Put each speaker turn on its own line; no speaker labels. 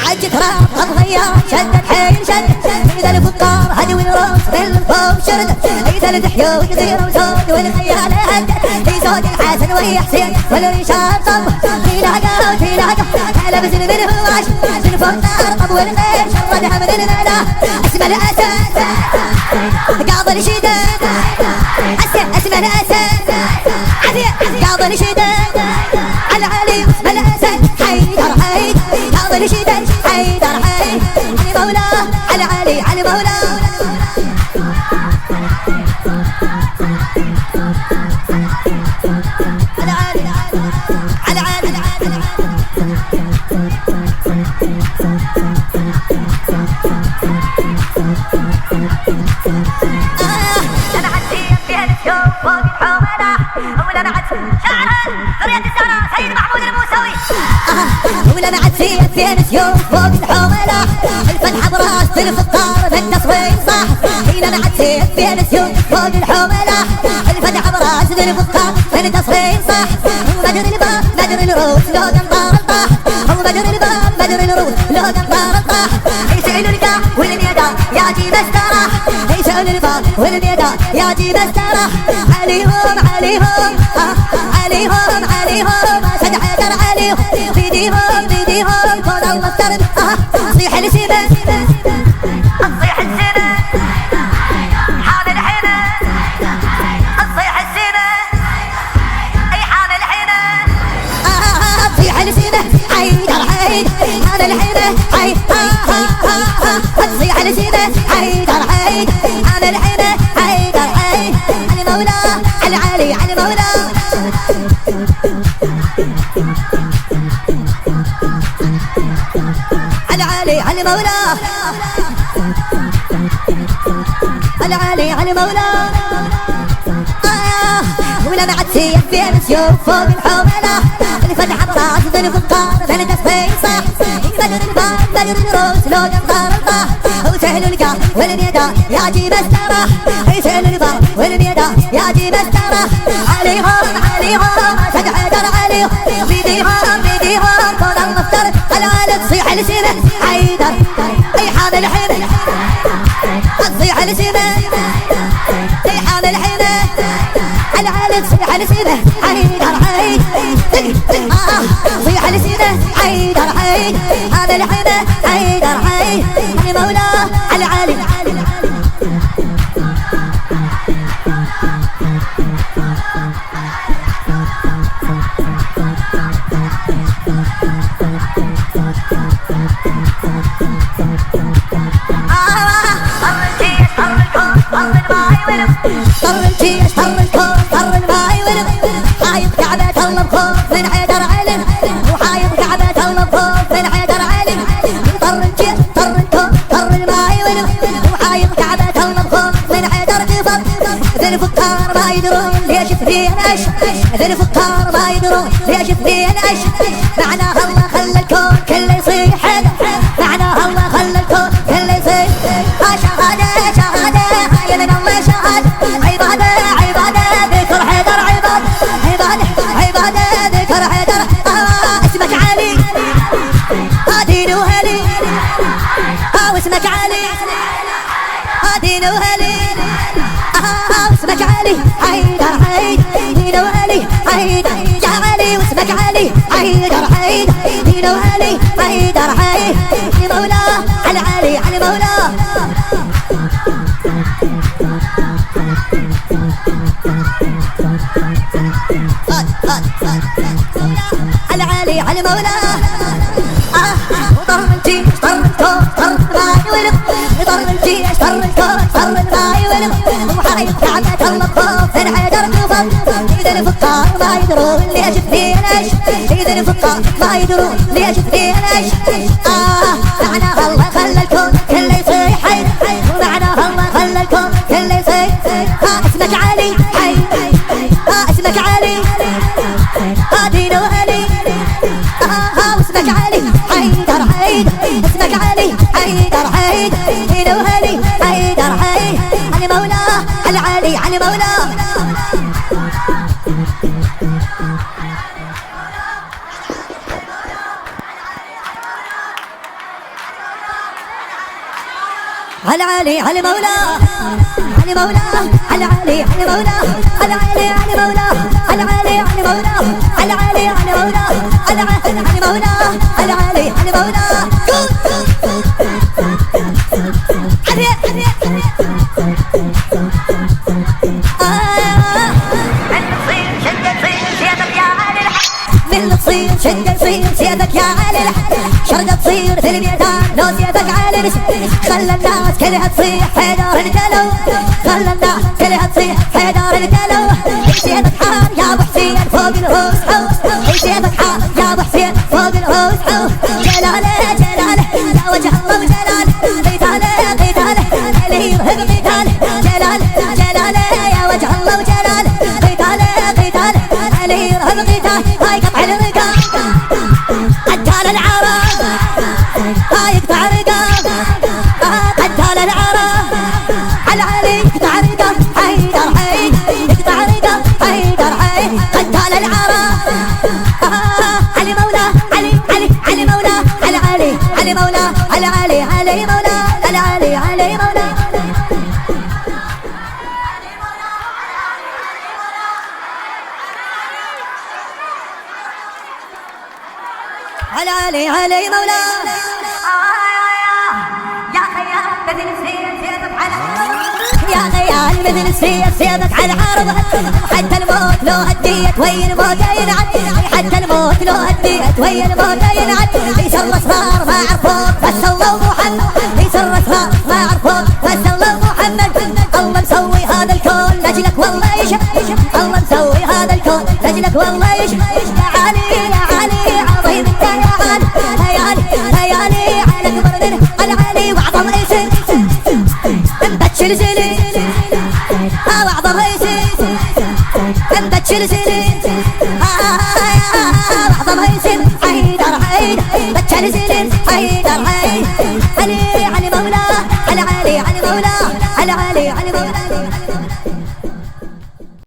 عجت راب قضية شدت حيل شدت إذا الفقار هدي والراس بالفوق شردت إذا الدحية وكثير وزود والخيال هدت في زود الحسن وهي حسين والرشاد طب تلاقى وتلاقى على بزن من هواش من فوق الأرقب والخير شردها من الندى اسم الأسد قاضي الشداد اسم الأسد قاضي الشداد العلي اسم الأسد حيدر حيد قاضي الشداد حيدر حيد علي مولاه العلي علي مولاه ولا معد فين سيوف فوق الحملة الفتحة براس في الفقار بالتصوير صح هنا معد فين سيوف فوق الحملة الفتحة براس في الفقار بالتصوير صح وبدر الباب بدر الروس لو دمار الطاح وبدر الباب بدر الروس لو دمار الطاح يسأل القاع والميدان ياتي بستراح يسأل الباب والميدان ياتي بستراح عليهم عليهم عليهم عليهم سد حيدر عليهم بيديهم بيديهم فوق الله افترض صيح السبا صيح السبا حال الحين صيح السبا اي حال الحين صيح السبا حيدر حيد حال الحين حي صيح السبا حيدر حيد حال الحين حيدر حيد علي مولاه العلي علي مولاه العلي علي مولاه العلي علي مولاه ولا بعد سيف بين سيوف فوق الحملة الفتحة براس ذي الفقار ذي التصفيق صح بدر الباب بدر الروس لو دمار الطاح وسهل القاع والميدان ياتي بستراح يسهل الباب والميدان ياتي بستراح عليهم عليهم سد حيدر عليهم بيديهم بيديهم فوق المفترض العالم تصيح السبا حيدر اي حامل حمل تصيح السبا اي حامل حمل العالم تصيح السبا حيدر حيد تصيح السبا حيدر حيد حامل حمل حيدر حيد علي مولاه العالي طر الجيش طر الكون طر الماي ولم حايط كعبة الله بخوف من حيدر علم وحايط كعبة الله بخوف من حيدر علم طر الجيش طر الكون طر الماي ولم وحايط كعبة الله بخوف من حيدر قفر ذي الفقار ما يدرون ليش فين اش ذي الفقار ما يدرون ليش فين اش معناها الله خلى الكون كله يصيح معناها الله خلى الكون كله يصيح شهادة شهادة هاي من الله شهادة عبادة عبادة ذكر حيدر عبادة عبادة عبادة ذكر حيدر اسمك علي دين وهلي واسمك علي دين وهلي واسمك علي حيدر حيد دين وهلي حيدر يا علي واسمك علي حيدر حيد دين وهلي حيدر حيد علي مولاه العلي علي مولاه العلي علي مولاه وطر الجيش طر الكون طر الماي ولم طر الجيش طر الكون طر الماي ولم وحايط كعبة الله بخوف من حيدر قفر إذا الفقار ما يدرون ليش فين اش إذا الفقار ما يدرون ليش فين اش معناها الله خلى الكون كله يصيح ومعناها الله خلى الكون كله يصيح اسمك علي حي اسمك علي دين وهلي واسمك علي حيدر حيد اسمك علي حيدر حيد دين وهلي حيدر حيد علي مولاه العلي علي مولاه على علي علي مولاه علي مولاه على علي علي مولاه على علي علي مولاه على علي علي مولاه على علي علي مولاه على علي مولاه على علي علي مولاه من تصير شد تصير سيادك يا علي الحق شرق تصير في الميدان لو سيادك علي بس خلى الناس كلها تصيح حيدر القلو خلى الناس كلها تصيح حيدر القلو سيادك حار يا ابو حسين فوق الهوس سيادك حار يا ابو حسين فوق الهوس جلاله جلاله يا وجه الله وجلاله قتاله قتاله اللي يرهب قتاله جلاله جلاله يا وجه الله وجلاله قتاله قتاله اللي يرهب قتاله هاي قطع الرقاب قتال العرب هاي يقطع رقاب قتال العرب على علي يقطع رقاب حيدر حي يقطع رقاب حيدر حي قتال العرب علي مولاه علي علي علي مولاه على علي علي مولاه على علي علي مولاه على علي علي مولاه على علي علي مولاه يا خيال مثل السيف سيفك على يا خيال مثل السيف سيفك على عرض حتى الموت لو هديت وين الموت ينعد حتى الموت لو هديت وين الموت ينعد يسر اسرار ما عرفوك بس الله محمد يسر اسرار ما عرفوك بس الله محمد الله مسوي هذا الكون لاجلك والله يشهد الله مسوي هذا الكون لاجلك والله يشهد يا علي يا علي عظيم انت يا علي هيالي هيالي على اكبر منه العلي واعظم اسم مبتشر زلي واعظم اسم مبتشر زلي